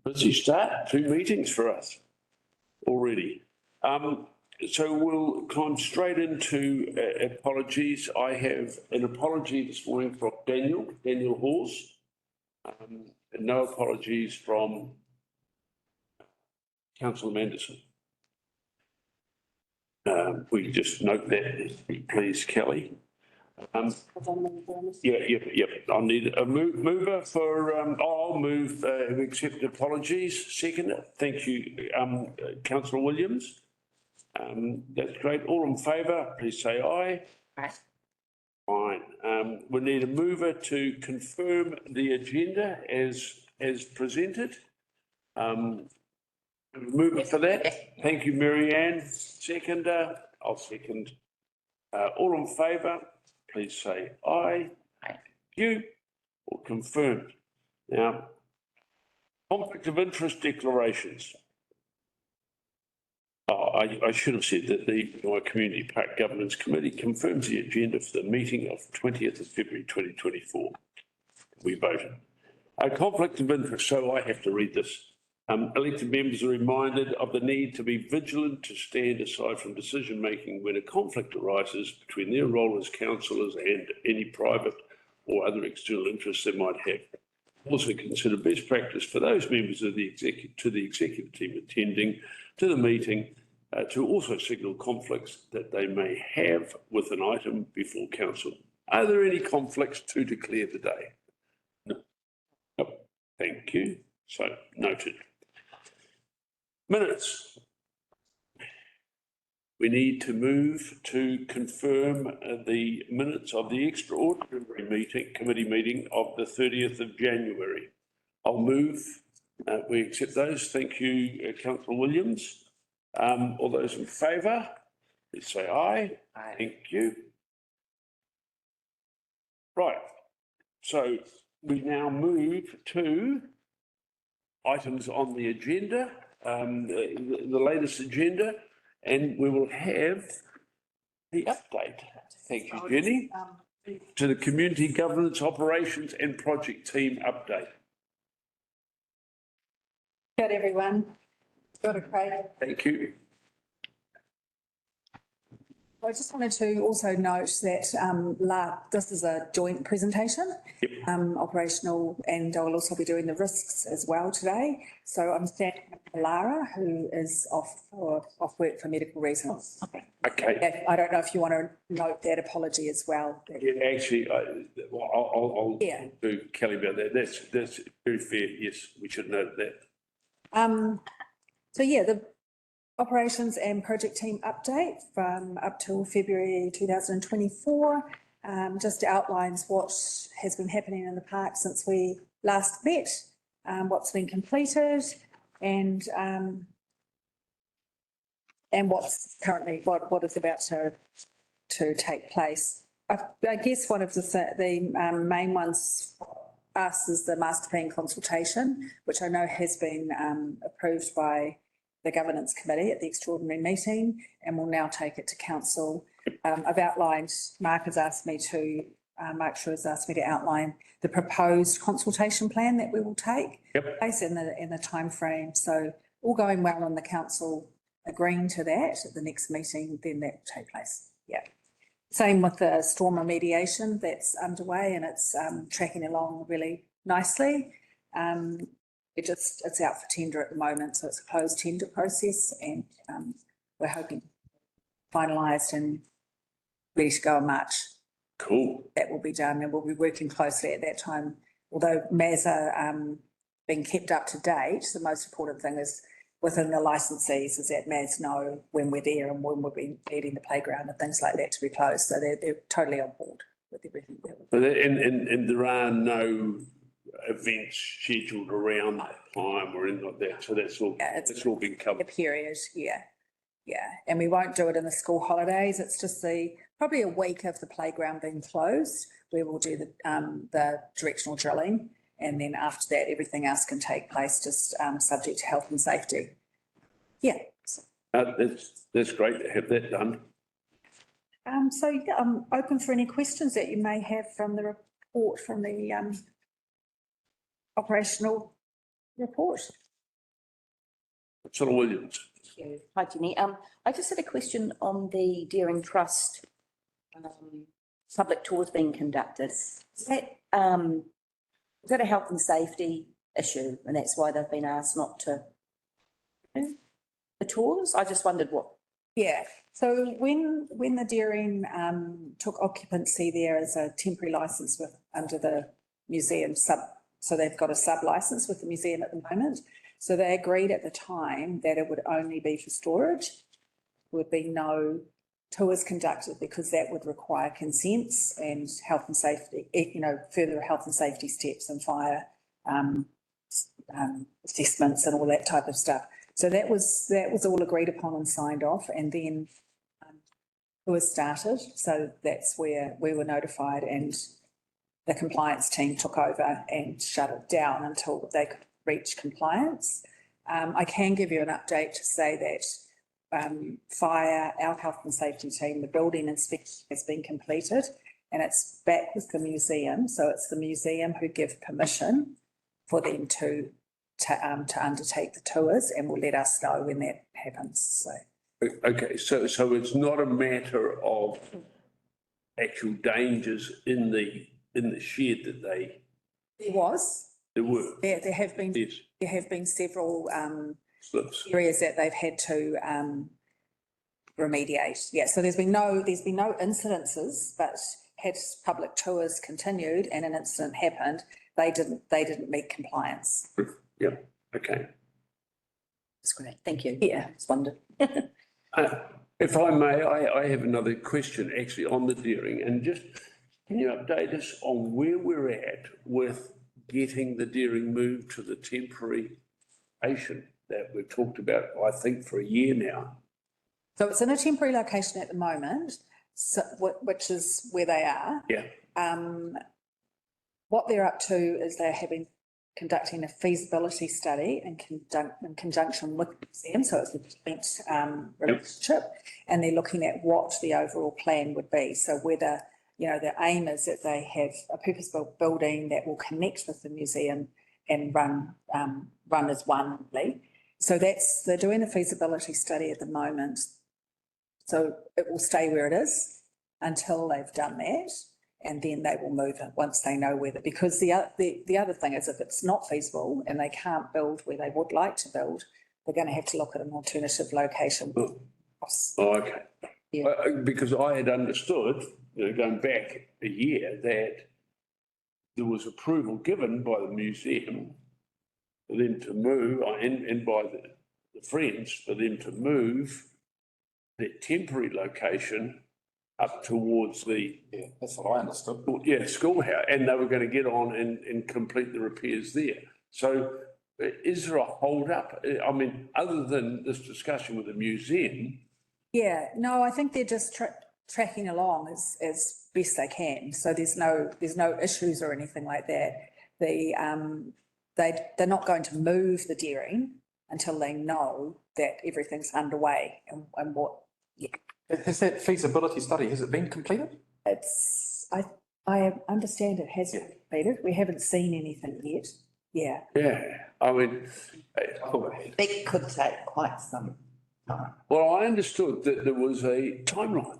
Busy start, 2 meetings for us already. So we'll climb straight into apologies. I have an apology this morning from Daniel Hawes. And no apologies from Councillor Manderson. We just note that, please, Kelly. Yep. I'll need a mover for, I'll move, accept apologies. Second, thank you, Councillor Williams. That's great. All in favour, please say aye. Aye. Fine. We need a mover to confirm the agenda as presented. Mover for that. Thank you, Mary-Ann. Seconder, I'll second. All in favour, please say aye. Aye. You or confirmed. Now, conflict of interest declarations. I should have said that the Community Park Governance Committee confirms the agenda for the meeting of 20th of February 2024. We voted. A conflict of interest, so I have to read this. Elected members are reminded of the need to be vigilant to stand aside from decision making when a conflict arises between their role as councillors and any private or other external interests they might have. Also consider best practice for those members of the executive team attending to the meeting to also signal conflicts that they may have with an item before council. Are there any conflicts to declare today? No. Thank you. So noted. Minutes. We need to move to confirm the minutes of the extraordinary committee meeting of the 30th of January. I'll move. We accept those. Thank you, Councillor Williams. All those in favour, please say aye. Aye. Thank you. Right. So we now move to items on the agenda, the latest agenda, and we will have the update. Thank you, Jenny. To the Community Governance Operations and Project Team update. Good, everyone. Got it, Craig. Thank you. I just wanted to also note that this is a joint presentation, Yep. Operational, and I'll also be doing the risks as well today. So I'm standing with Lara, who is off work for medical reasons. Okay. I don't know if you want to note that apology as well. Yeah, actually, I'll do Kelly about that. That's very fair. Yes, we should note that. So yeah, the operations and project team update from up till February 2024 just outlines what has been happening in the park since we last met, what's been completed, and what's currently what is about to take place. I guess one of the main ones for us is the master plan consultation, which I know has been approved by the governance committee at the extraordinary meeting, and will now take it to council. I've outlined, Mark Shrew has asked me to outline the proposed consultation plan that we will take place in the time frame. So all going well on the council agreeing to that at the next meeting, then that will take place. Yeah. Same with the storm remediation that's underway, and it's tracking along really nicely. It's out for tender at the moment, so it's a closed tender process, and we're hoping finalised and ready to go in March. Cool. That will be done, and we'll be working closely at that time. Although MAS are being kept up to date, the most important thing is within the licensees is that MAS know when we're there and when we'll be needing the playground and things like that to be closed. So they're totally on board with everything. And there are no events scheduled around that time or anything like that. So that's all been covered. A period, yeah. And we won't do it in the school holidays. It's just probably a week of the playground being closed. We will do the directional drilling, and then after that, everything else can take place, just subject to health and safety. Yeah. That's great to have that done. So yeah, I'm open for any questions that you may have from the report, from the operational report. Councillor Williams. Thank you. Hi, Jenny. I just had a question on the Deering Trust public tours being conducted. Is that a health and safety issue, and that's why they've been asked not to do the tours? I just wondered what. Yeah, so when the Deering took occupancy there as a temporary licence under the museum so they've got a sub licence with the museum at the moment. So they agreed at the time that it would only be for storage. There would be no tours conducted because that would require consents and health and safety, further health and safety steps and fire assessments and all that type of stuff. So that was all agreed upon and signed off, and then tours started. So that's where we were notified, and the compliance team took over and shut it down until they could reach compliance. I can give you an update to say that fire, our health and safety team, the building inspection has been completed and it's back with the museum. So it's the museum who give permission for them to undertake the tours, and will let us know when that happens. So. Okay, so it's not a matter of actual dangers in the shed that they. There were. There have been. Yes. There have been several Slips. areas that they've had to remediate. Yeah, so there's been no incidences, but had public tours continued and an incident happened, they didn't meet compliance. Yeah. Okay. That's great. Thank you. Yeah. Just wondered. If I may, I have another question actually on the Deering, and just can you update us on where we're at with getting the Deering moved to the temporary location that we've talked about, I think, for a year now? So it's in a temporary location at the moment, so, which is where they are. Yeah. What they're up to is they're conducting a feasibility study in conjunction with the museum, so it's a joint relationship, and they're looking at what the overall plan would be. So whether, the aim is that they have a purpose-built building that will connect with the museum and run as one. So they're doing the feasibility study at the moment. So it will stay where it is until they've done that. And then they will move it once they know whether, because the other thing is, if it's not feasible and they can't build where they would like to build, they're going to have to look at an alternative location. Oh, okay. Yeah. Because I had understood, going back a year, that there was approval given by the museum for them to move, and by the Friends, for them to move their temporary location up towards the. Yeah, that's what I understood. Yeah, schoolhouse, and they were going to get on and complete the repairs there. So is there a hold up? I mean, other than this discussion with the museum? Yeah, no, I think they're just tracking along as best they can. So there's no issues or anything like that. They're not going to move the Deering until they know that everything's underway and what. Yeah. Has that feasibility study, has it been completed? I understand it has been completed. We haven't seen anything yet. Yeah. Yeah, I mean, I thought it had. It could take quite some time. well, I understood that there was a timeline.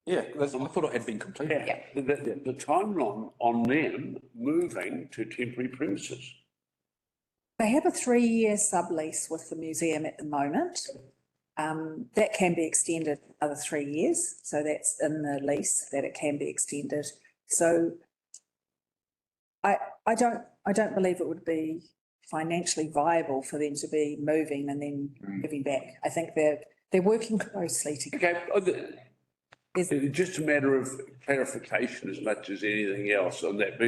Yeah, I thought it had been completed. Yeah, the timeline on them moving to temporary premises. They have a 3-year sublease with the museum at the moment. That can be extended another 3 years. So that's in the lease that it can be extended. So I don't believe it would be financially viable for them to be moving and then moving back. I think they're working closely together. Okay, it's just a matter of clarification as much as anything else on that.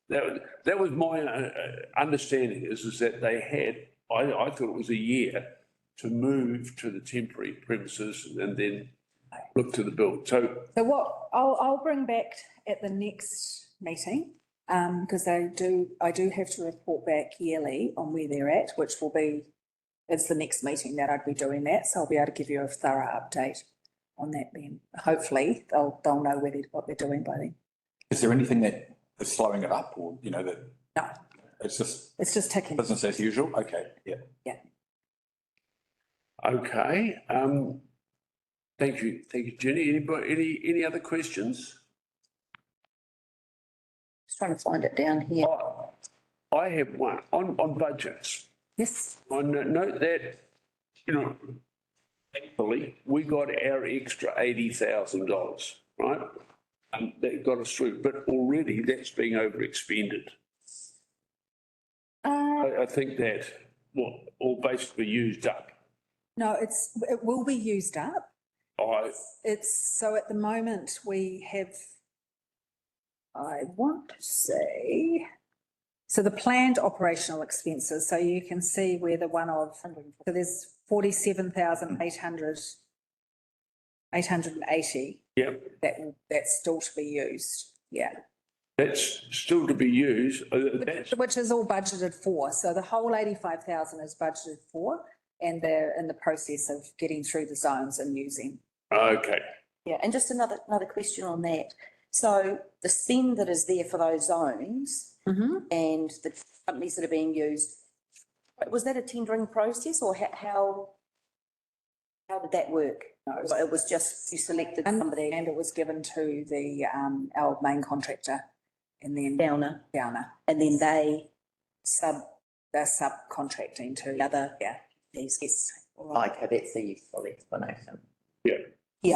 That was my understanding is that they had, I thought it was a year to move to the temporary premises and then look to the build. So what I'll bring back at the next meeting, because I do have to report back yearly on where they're at, which will be, it's the next meeting that I'd be doing that. So I'll be able to give you a thorough update on that then. Hopefully they'll know what they're doing by then. Is there anything that is slowing it up, or, that? No. It's just ticking. business as usual? Okay, yeah. Yeah. Okay, thank you, Jenny. Anybody, any other questions? Just trying to find it down here. I have one on budgets. Yes. I note that, you know, thankfully, we got our extra $80,000, right? That got us through, but already that's being overexpended. I think that, all basically used up. No, it will be used up. So at the moment we have, I want to say, so the planned operational expenses, so you can see where the one of, so there's 47,880. Yep, That's still to be used, yeah. that's still to be used. That's, Which is all budgeted for, so the whole 85,000 is budgeted for, and they're in the process of getting through the zones and using. okay. Yeah, and just another question on that. So the spend that is there for those zones and the companies that are being used, was that a tendering process or how did that work? No, it was just you selected somebody. And it was given to the, our main contractor and then Downer, and then they're subcontracting to the other. yeah. Yes. All right. Like, that's a useful explanation. Yeah,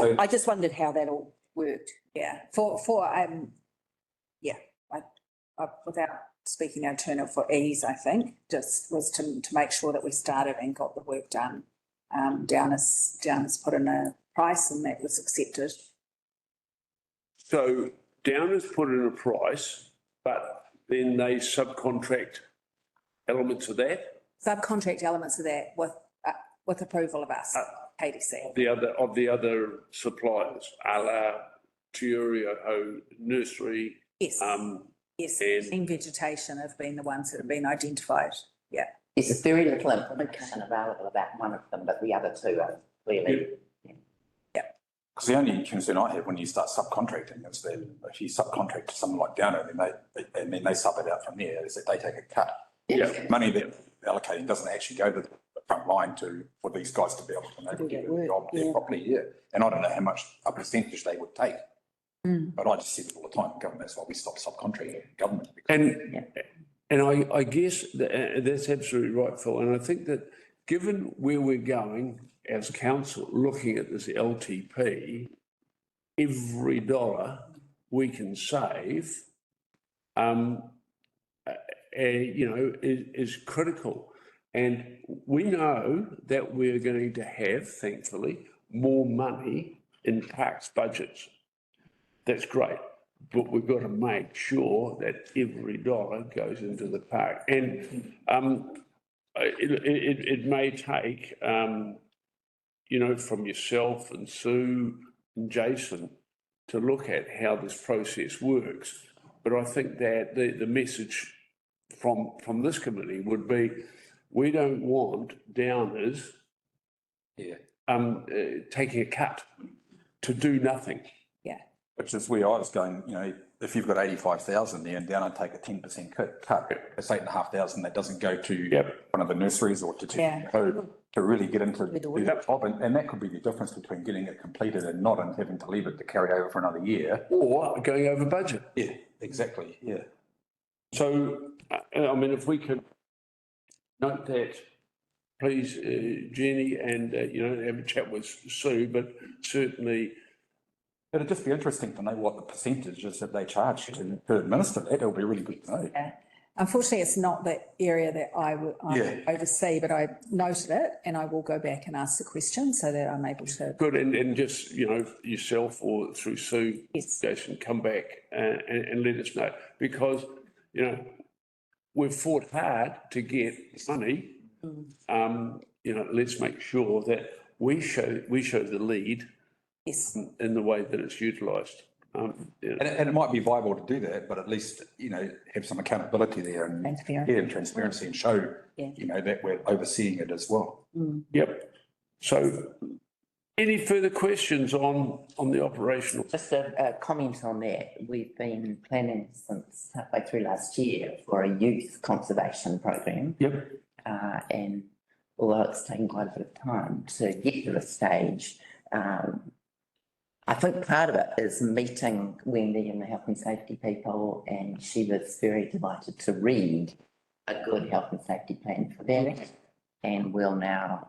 So- I just wondered how that all worked. Yeah, yeah, I, without speaking out of turn for ease, I think, just was to make sure that we started and got the work done. Downers put in a price and that was accepted. So Downers put in a price, but then they subcontract elements of that, Subcontract elements of that with approval of us, KDC. of the other suppliers, a la Turio Nursery. Yes, yes, and- and vegetation have been the ones that have been identified, yeah. There's very little information available about one of them, but the other two are clearly. Because the only concern I have when you start subcontracting is that if you subcontract to someone like Downer, then they sub it out from there, is that they take a cut. Yeah. Money that allocating doesn't actually go to the front line for these guys to be able to do the job there properly, yeah. And I don't know how much a percentage they would take. But I just see it all the time, government, that's why we stop subcontracting government. And I guess that's absolutely right, Phil. And I think that given where we're going as council, looking at this LTP, every dollar we can save, is critical. And we know that we're going to have, thankfully, more money in parks budgets. That's great. But we've got to make sure that every dollar goes into the park. And it may take, from yourself and Sue and Jason to look at how this process works. But I think that the message from this committee would be, we don't want Downers taking a cut to do nothing. Which is where I was going, if you've got 85,000 there and Downer take a 10% cut, it's 8,500 that doesn't go to one of the nurseries or to really get into do that job. And that could be the difference between getting it completed and not, and having to leave it to carry over for another year. Or going over budget. Yeah, exactly, yeah. So, if we could note that, please, Jenny, and, have a chat with Sue, but certainly. It'd just be interesting to know what the percentage is that they charge to administer that. It'll be really good to know. Yeah. Unfortunately, it's not the area that I oversee, but I noted it and I will go back and ask the question so that I'm able to. Good, and just, yourself or through Sue, Jason, come back and let us know. Because, we've fought hard to get money. Let's make sure that we show the lead in the way that it's utilised. And it might be viable to do that, but at least, have some accountability there and transparency and show, that we're overseeing it as well. Yep. So any further questions on the operational? Just a comment on that. We've been planning since halfway through last year for a youth conservation program. Yep. And although it's taken quite a bit of time to get to this stage. I think part of it is meeting Wendy and the health and safety people, and she was very delighted to read a good health and safety plan for them. And we'll now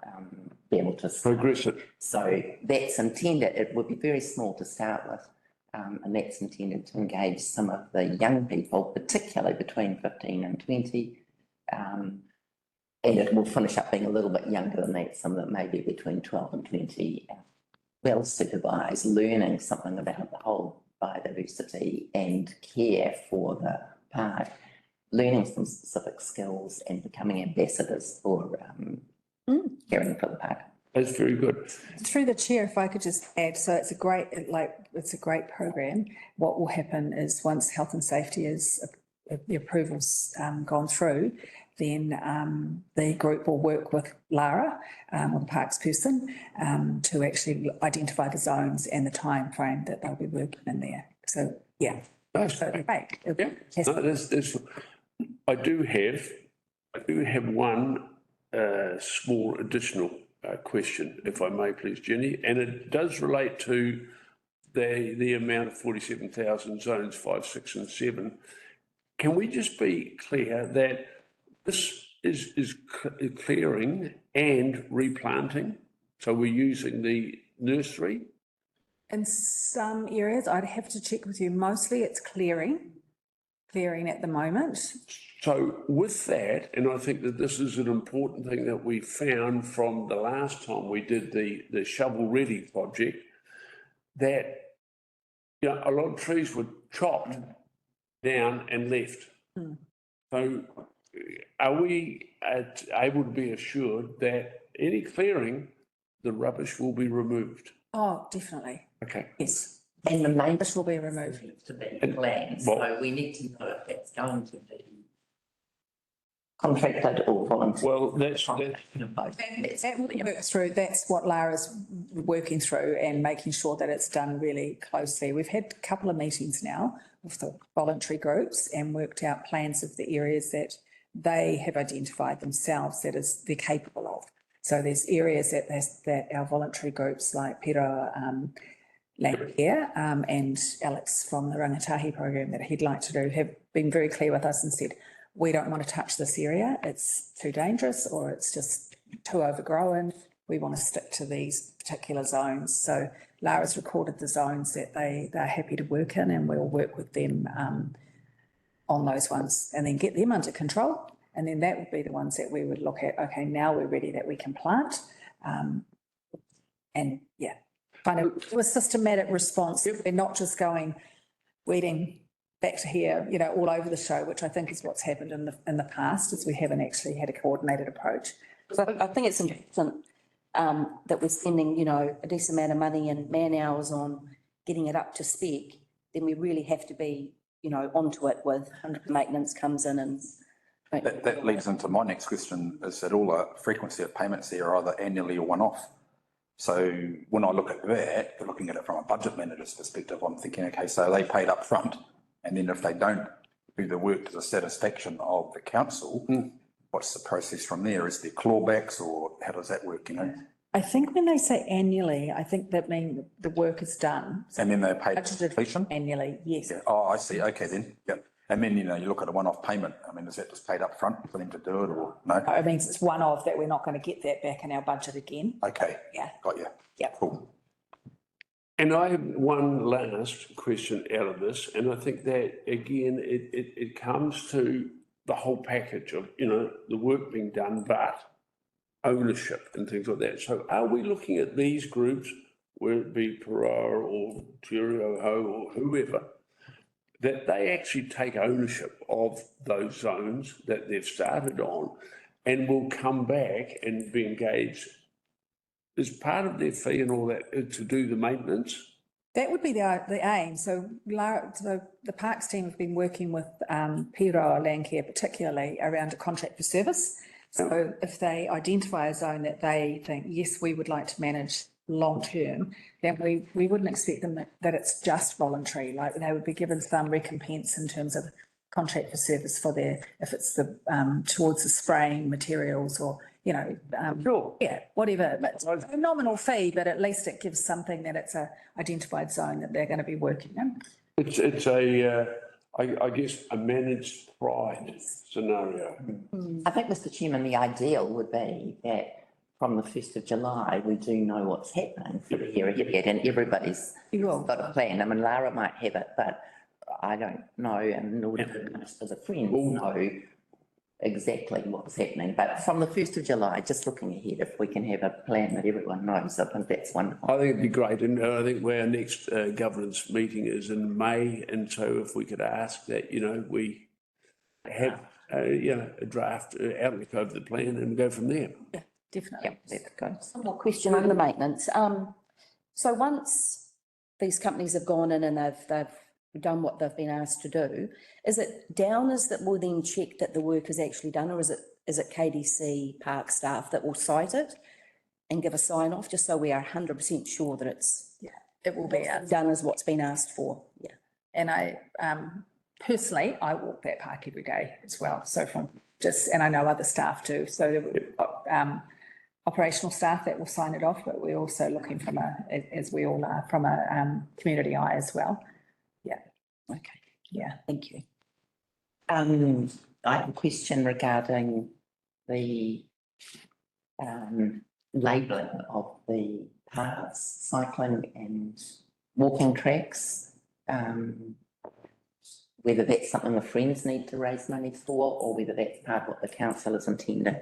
be able to progress it. So that's intended, it would be very small to start with, and that's intended to engage some of the young people, particularly between 15 and 20. And it will finish up being a little bit younger than that, some that may be between 12 and 20, well supervised, learning something about the whole biodiversity and care for the park, learning some specific skills and becoming ambassadors for caring for the park. That's very good. Through the chair, if I could just add, so it's a great, it's a great program. What will happen is once health and safety is, the approval's gone through, then the group will work with Lara, or the parks person, to actually identify the zones and the time frame that they'll be working in there. So, yeah. That's So, great. great. Yeah. No, I do have one small additional question, if I may, please, Jenny, and it does relate to the amount of 47,000 zones 5, 6 and 7. Can we just be clear that this is clearing and replanting? So we're using the nursery? In some areas, I'd have to check with you. Mostly it's clearing at the moment. So with that, and I think that this is an important thing that we found from the last time we did the shovel ready project, that a lot of trees were chopped down and left. So are we able to be assured that any clearing, the rubbish will be removed? Oh, definitely. Okay. Yes. And the main This will be removed. needs to be planned, so we need to know if it's going to be contracted or voluntary. Well, that's Both. That will work through, that's what Lara's working through and making sure that it's done really closely. We've had a couple of meetings now with the voluntary groups and worked out plans of the areas that they have identified themselves that is they're capable of. So there's areas that our voluntary groups like Pira, Lancare, and Alex from the Rangatahi program that he'd like to do have been very clear with us and said, we don't want to touch this area. It's too dangerous or it's just too overgrown. We want to stick to these particular zones. So Lara's recorded the zones that they're happy to work in, and we'll work with them on those ones and then get them under control. And then that would be the ones that we would look at, okay, now we're ready that we can plant. And yeah, kind of a systematic response. We're not just going weeding back to here, all over the show, which I think is what's happened in the past, is we haven't actually had a coordinated approach. So I think it's important that we're spending, a decent amount of money and man hours on getting it up to spec. Then we really have to be, onto it with maintenance comes in and. That leads into my next question, is that all the frequency of payments there are either annually or one-off. So when I look at that, looking at it from a budget manager's perspective, I'm thinking, okay, so they paid up front, and then if they don't do the work to the satisfaction of the council, what's the process from there? Is there clawbacks or how does that work, I think when they say annually, I think that means the work is done. And then they're paid Budgeted completion? annually, yes. Yeah. Oh, I see. Okay, then. Yep. And then, you look at a one-off payment. I mean, is that just paid up front for them to do it or no? It means it's one of that we're not going to get that back in our budget again. Okay. Yeah. Got you. Yeah. Cool. And I have one last question out of this, and I think that, again, it comes to the whole package of, the work being done, but ownership and things like that. So are we looking at these groups, whether it be Parara or Te Reo or whoever, that they actually take ownership of those zones that they've started on and will come back and be engaged as part of their fee and all that to do the maintenance? That would be the aim. So the Parks team have been working with Pira Lancare particularly around a contract for service. So if they identify a zone that they think, yes, we would like to manage long term, then we wouldn't expect them that it's just voluntary. Like they would be given some recompense in terms of contract for service for if it's the towards the spraying materials or you know, Sure. yeah, whatever, it's a nominal fee, but at least it gives something that it's a identified zone that they're going to be working in. It's I guess, a managed pride scenario. I think, Mr Chairman, the ideal would be that from the 1st of July, we do know what's happening for the year ahead and everybody's You will. got a plan. I mean, Lara might have it, but I don't know, and nor do most of the friends know exactly what's happening. But from the 1st of July, just looking ahead, if we can have a plan that everyone knows, I think that's wonderful. I think it'd be great, and I think our next governance meeting is in May, and so if we could ask that, you know, we have, you know, a draft outlook over the plan and go from there. Yeah, definitely. Yep, that's good. One more question on the maintenance. So once these companies have gone in and they've done what they've been asked to do, is it downers that will then check that the work is actually done, or is it KDC park staff that will cite it and give a sign off, just so we are 100% sure that it's It will be done as what's been asked for? Yeah. And I, personally, I walk that park every day as well. So and I know other staff do. So, operational staff that will sign it off, but we're also looking from as we all are, from a, community eye as well. Yeah. Okay. Yeah. Thank you. I have a question regarding the labelling of the paths, cycling and walking tracks. Whether that's something the Friends need to raise money for, or whether that's part of what the council is intending.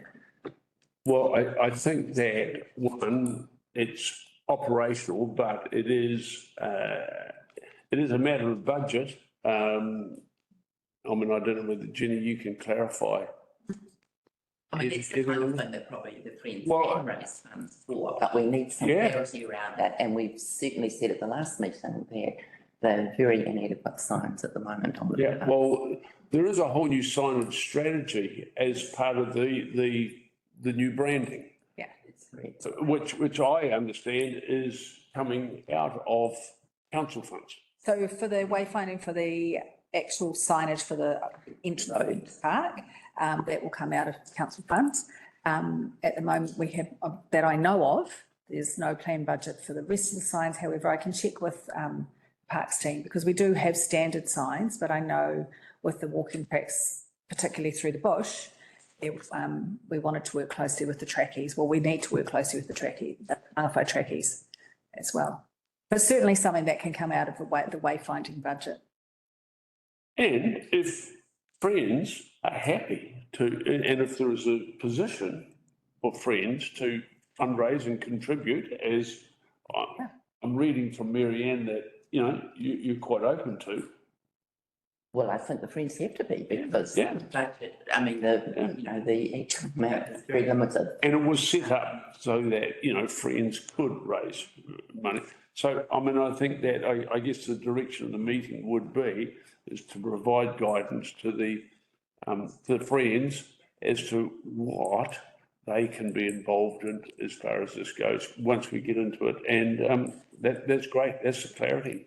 Well, I think that, one, it's operational, but it is a matter of budget. I mean, I don't know whether, Jenny, you can clarify. I mean, it's the kind of thing that probably the Friends Well, can raise funds for, but we need some clarity around that, and we've certainly said at the last meeting that they're very inadequate signs at the moment on the. Yeah, well, there is a whole new signage strategy as part of the new branding, Yeah. That's correct. which I understand is coming out of council funds. So for the wayfinding, for the actual signage for the entrance park, that will come out of council funds. At the moment, we have, that I know of, there's no planned budget for the rest of the signs. However, I can check with Parks team, because we do have standard signs, but I know with the walking tracks, particularly through the bush, we wanted to work closely with the trackies. Well, we need to work closely with the Mangawhai trackies as well. But certainly something that can come out of the wayfinding budget. And if Friends are happy to, and if there is a position for Friends to fundraise and contribute, as I'm reading from Mary Ann that, you know, you're quite open to. Well, I think the Friends have to be, because Yeah. the budget, I mean, the actual amount is very limited. And it was set up so that, you know, Friends could raise money. So, I mean, I think that, I guess the direction of the meeting would be is to provide guidance to the Friends as to what they can be involved in as far as this goes, once we get into it. And that's great. That's the clarity.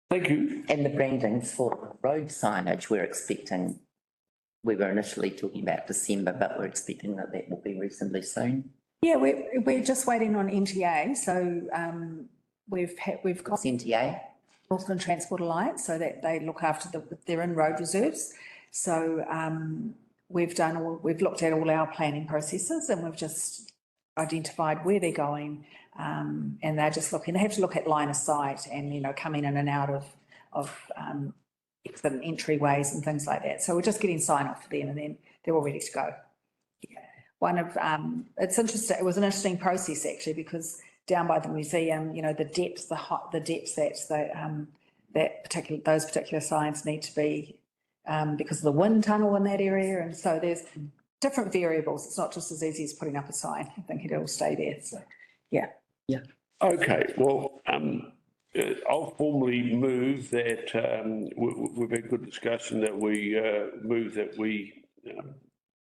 Thank you. And the branding for road signage, we were initially talking about December, but we're expecting that will be reasonably soon. Yeah, we're just waiting on NTA. So we've got What's NTA? Northland Transport Alliance, so that they look after they're in road reserves. So we've looked at all our planning processes, and we've just identified where they're going, and they're just looking. They have to look at line of sight and, you know, coming in and out of exit and entryways and things like that. So we're just getting sign off for them, and then they're all ready to go. Yeah. It's interesting. It was an interesting process actually, because down by the museum, you know, the depths that those particular signs need to be, because of the wind tunnel in that area, and so there's different variables. It's not just as easy as putting up a sign. I think it'll stay there. So, yeah. Yeah. Okay, well, I'll formally move that, we've had good discussion, that we move that we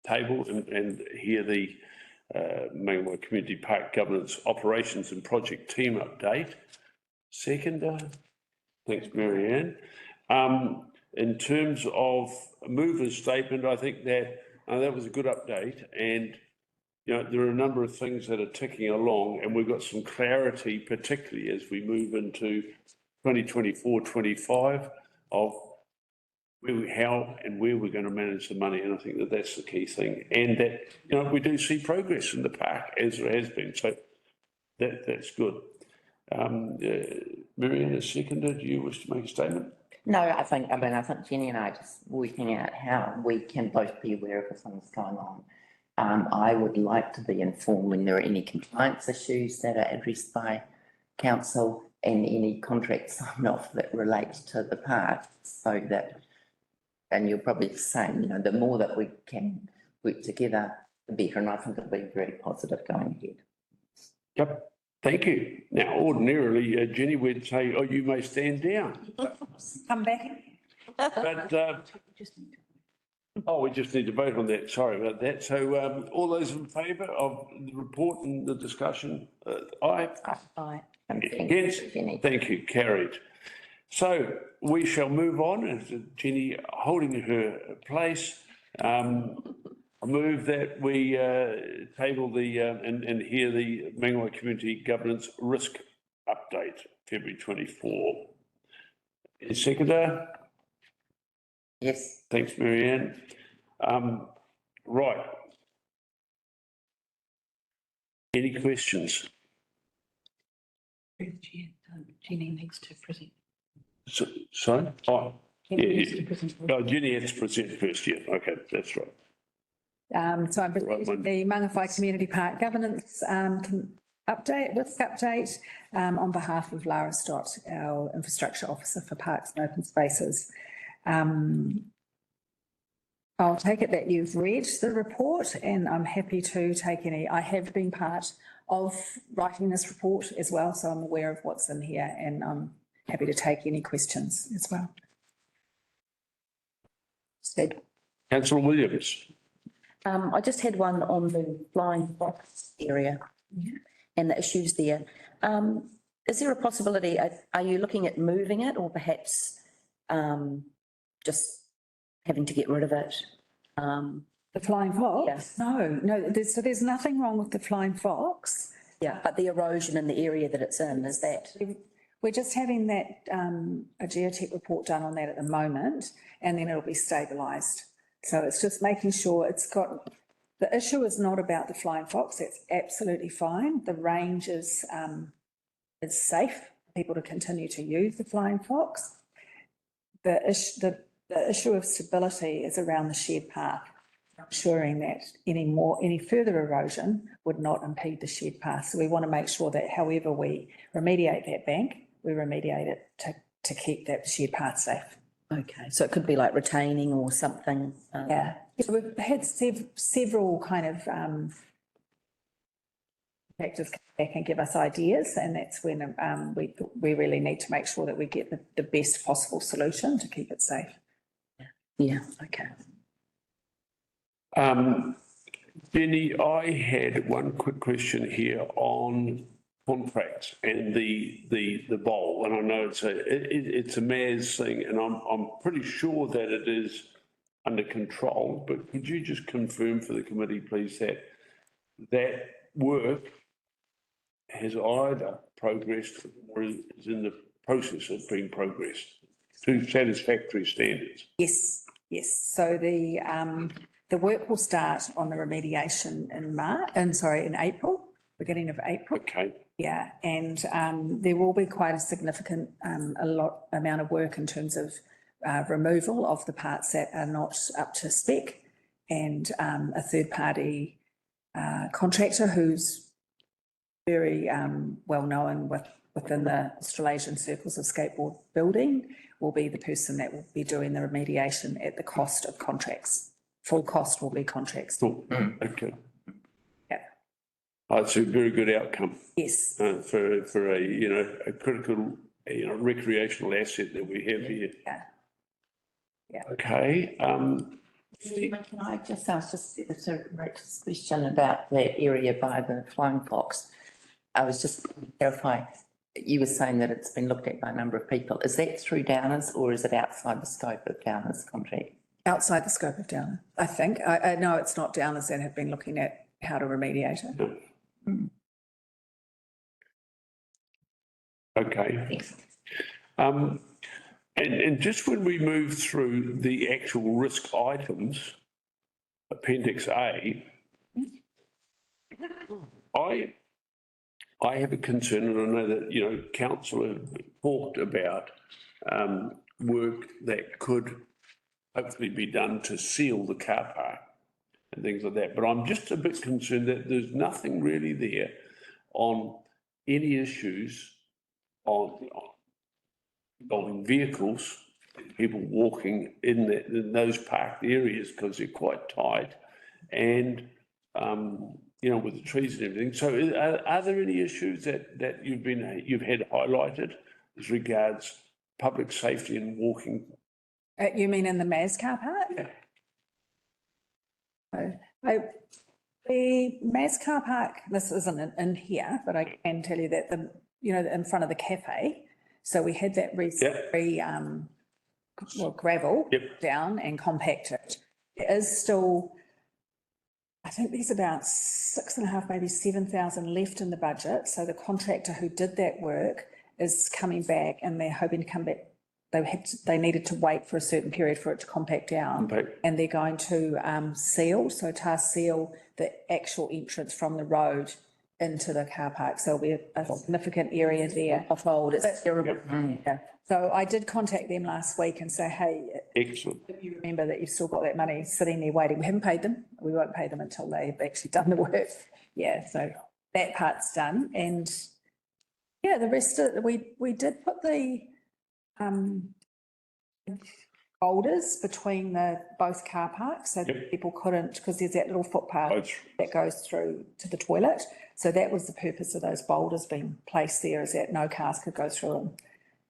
table and hear the Mangawhai Community Park Governance Operations and Project Team update. Seconder, thanks, Mary Ann. In terms of mover's statement, I think that That was a good update, and you know, there are a number of things that are ticking along, and we've got some clarity, particularly as we move into 2024-25 of how and where we're going to manage the money, and I think that that's the key thing, and that, you know, we do see progress in the park as there has been, so that's good. Marianne has seconded. Do you wish to make a statement? No, I think Jenny and I are just working out how we can both be aware of the things going on. I would like to be informed when there are any compliance issues that are addressed by council and any contracts signed off that relate to the park, so that, and you're probably the same, you know, the more that we can work together, the better, and I think it'll be very positive going ahead. Yep, thank you. Now, ordinarily, Jenny would say, oh, you may stand down. Come back. But, oh, we just need to vote on that. Sorry about that. So all those in favour of the report and the discussion, aye? Aye. Against? Jenny. Thank you, carried. So we shall move on, as Jenny holding her place. I move that we table the and hear the Mangawhai Community Governance Risk Update, February 24. Seconder? Yes. Thanks, Marianne. Right. Any questions? Jenny needs to present. Sorry? Oh, Jenny needs to present. oh, Jenny has to present first, yeah, okay, that's right. So I'm presenting the Mangawhai Community Park Governance risk update on behalf of Lara Stott, our Infrastructure Officer for Parks and Open Spaces. I'll take it that you've read the report, and I'm happy to take any. I have been part of writing this report as well, so I'm aware of what's in here, and I'm happy to take any questions as well. Councillor Williams. I just had one on the flying fox area and the issues there. Is there a possibility, are you looking at moving it, or perhaps just having to get rid of it? The flying fox? Yes. No, there's nothing wrong with the flying fox. Yeah, but the erosion in the area that it's in, is that? We're just having that, a geotech report done on that at the moment, and then it'll be stabilised. So it's just making sure the issue is not about the flying fox, it's absolutely fine. The range is safe for people to continue to use the flying fox. The issue of stability is around the shared path, ensuring that any further erosion would not impede the shared path. So we want to make sure that however we remediate that bank, we remediate it to keep that shared path safe. Okay, so it could be like retaining or something. Yeah, so we've had several kind of factors come back and give us ideas, and that's when we really need to make sure that we get the best possible solution to keep it safe. Yeah, okay. Jenny, I had one quick question here on contracts and the bowl, and I know it's a mayor's thing, and I'm pretty sure that it is under control, but could you just confirm for the committee, please, that work has either progressed or is in the process of being progressed to satisfactory standards? Yes. So the work will start on the remediation in April, beginning of April. Okay. Yeah, and there will be quite a significant amount of work in terms of removal of the parts that are not up to spec, and a third party contractor who's very well known within the Australasian circles of skateboard building will be the person that will be doing the remediation at the cost of contracts. Full cost will be contracts. Cool. Okay. Yeah. Oh, it's a very good outcome. Yes. For a critical recreational asset that we have here. Yeah. Okay. Can I just ask a question about the area by the flying fox? I was just clarifying, you were saying that it's been looked at by a number of people. Is that through Downers, or is it outside the scope of Downers' contract? outside the scope of Downer, I think. I know it's not Downers that have been looking at how to remediate it. Okay. And just when we move through the actual risk items, Appendix A, I have a concern, and I know that, you know, council have talked about work that could hopefully be done to seal the car park and things like that. But I'm just a bit concerned that there's nothing really there on any issues involving vehicles, people walking in those parked areas because they're quite tight, and you know, with the trees and everything. So are there any issues that you've had highlighted as regards public safety and walking? You mean in the Maz car park? Yeah. The Maz car park, this isn't in here, but I can tell you that in front of the cafe. So we had that gravel down and compacted. There is still, I think there's about 6.5, maybe 7,000 left in the budget. So the contractor who did that work is coming back, and they're hoping to come back. They needed to wait for a certain period for it to compact down, and they're going to tar seal the actual entrance from the road into the car park. So there'll be a significant area there. Off-old, it's terrible. Yeah. So I did contact them last week and say, hey, Excellent. if you remember that you've still got that money sitting there waiting. We haven't paid them. We won't pay them until they've actually done the work. Yeah, so that part's done. And yeah, the rest of we did put the boulders between both car parks so that people couldn't, because there's that little footpath that goes through to the toilet. So that was the purpose of those boulders being placed there, is that no cars could go through and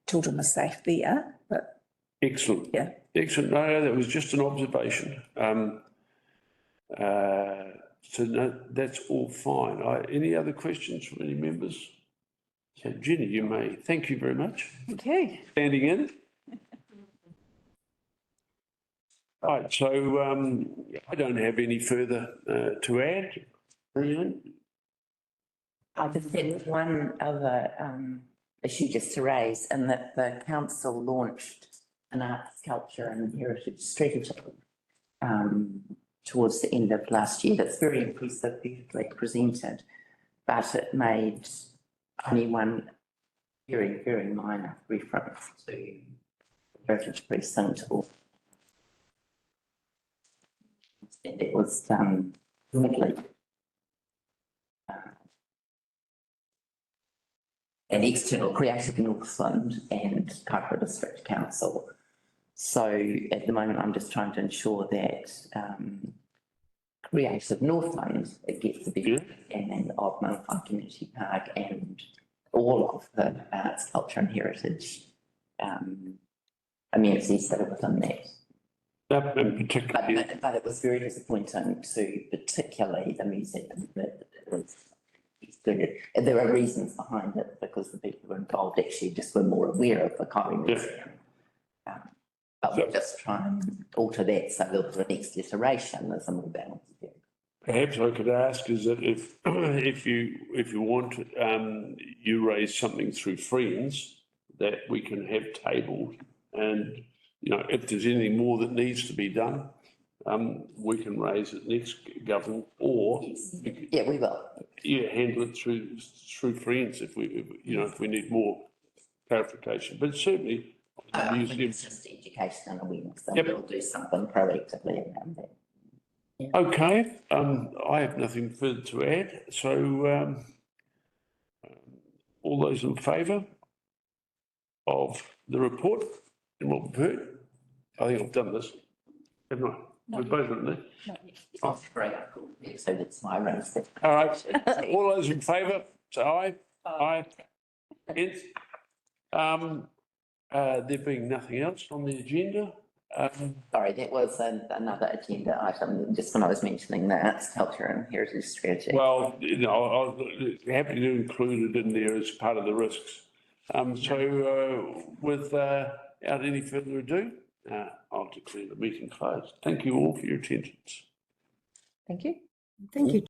children were safe there. But excellent. Yeah. Excellent. No, that was just an observation. So no, that's all fine. Any other questions from any members? So Jenny, you may. Thank you very much. thank you. Standing in. Right, so I don't have any further to add. Marianne? I just had one other issue just to raise, and that the council launched an arts, culture and heritage strategy towards the end of last year. That's very impressive, beautifully presented, but it made only one very, very minor reference to heritage precinct, or it was really an external Creative North Fund and Kaikoura District Council. So at the moment, I'm just trying to ensure that Creative North Fund, it gets the benefit, and then of Mangawhai Community Park and all of the arts, culture and heritage amenities that are within that. Particularly. But it was very disappointing to particularly the museum that it was excluded. And there are reasons behind it, because the people who were involved actually just were more aware of the Kaikoura Museum. But we'll just try and alter that so that for the next iteration there's a more balanced view. Perhaps I could ask is that if you want, you raise something through friends that we can have tabled, and you know, if there's anything more that needs to be done, we can raise it next government, or Yeah, we will. Yeah, handle it through friends if we need more clarification. But certainly, I think it's just education and awareness, and we'll do something proactively around that. Yeah. Okay, I have nothing further to add. So, all those in favour of the report and what we've heard? I think I've done this, haven't I? We've both done this. Oh, great. So that's my raise. All right, all those in favour, say aye. Aye. Yes. There being nothing else on the agenda. Sorry, that was another agenda item, just when I was mentioning the arts, culture and heritage strategy. Well, you know, I was happy to include it in there as part of the risks. So without any further ado, I'll declare the meeting closed. Thank you all for your attendance. Thank you. Thank you.